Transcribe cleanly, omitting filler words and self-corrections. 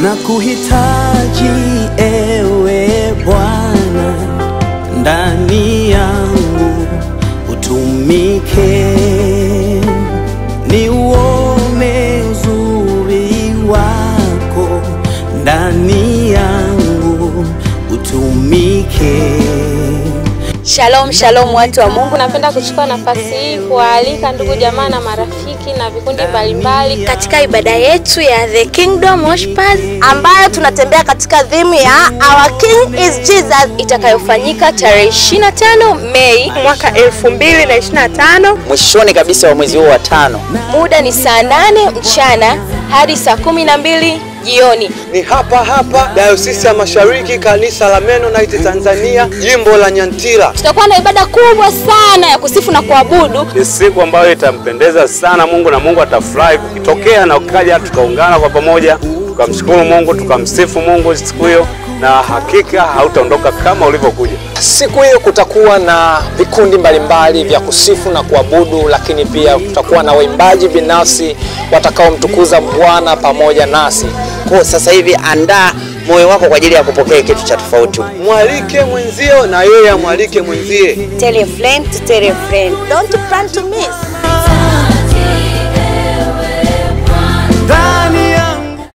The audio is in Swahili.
na kuhitaji ewe Bwana, ndani yangu utumike, niuone uzuri wako, ndani yangu utumike. Shalom shalom watu wa Mungu, napenda kuchukua nafasi hii kualika ndugu jamaa na marafiki na vikundi mbalimbali katika ibada yetu ya The Kingdom Worshipers ambayo tunatembea katika theme ya Our King is Jesus, itakayofanyika tarehe 25 Mei mwaka 2025, mwishoni kabisa wa mwezi huu wa 5. Muda ni saa 8 mchana hadi saa 12 jioni. Ni hapa Dayosisi ya Mashariki, kanisa la Mennonite Tanzania, jimbo la Nyantira. Tutakuwa na ibada kubwa sana ya kusifu na kuabudu. Ni siku ambayo itampendeza sana Mungu na Mungu atafurahi ukitokea na ukaja tukaungana kwa pamoja, tukamshukuru Mungu, tukamsifu Mungu siku hiyo, na hakika hautaondoka kama ulivyokuja. Siku hiyo kutakuwa na vikundi mbalimbali vya kusifu na kuabudu, lakini pia kutakuwa na waimbaji binafsi watakaomtukuza Bwana pamoja nasi. Kwa sasa hivi andaa moyo wako kwa ajili ya kupokea kitu cha tofauti. Mwalike mwenzio na yeye amwalike mwenzie. Tell a friend to tell a friend. Don't plan to miss.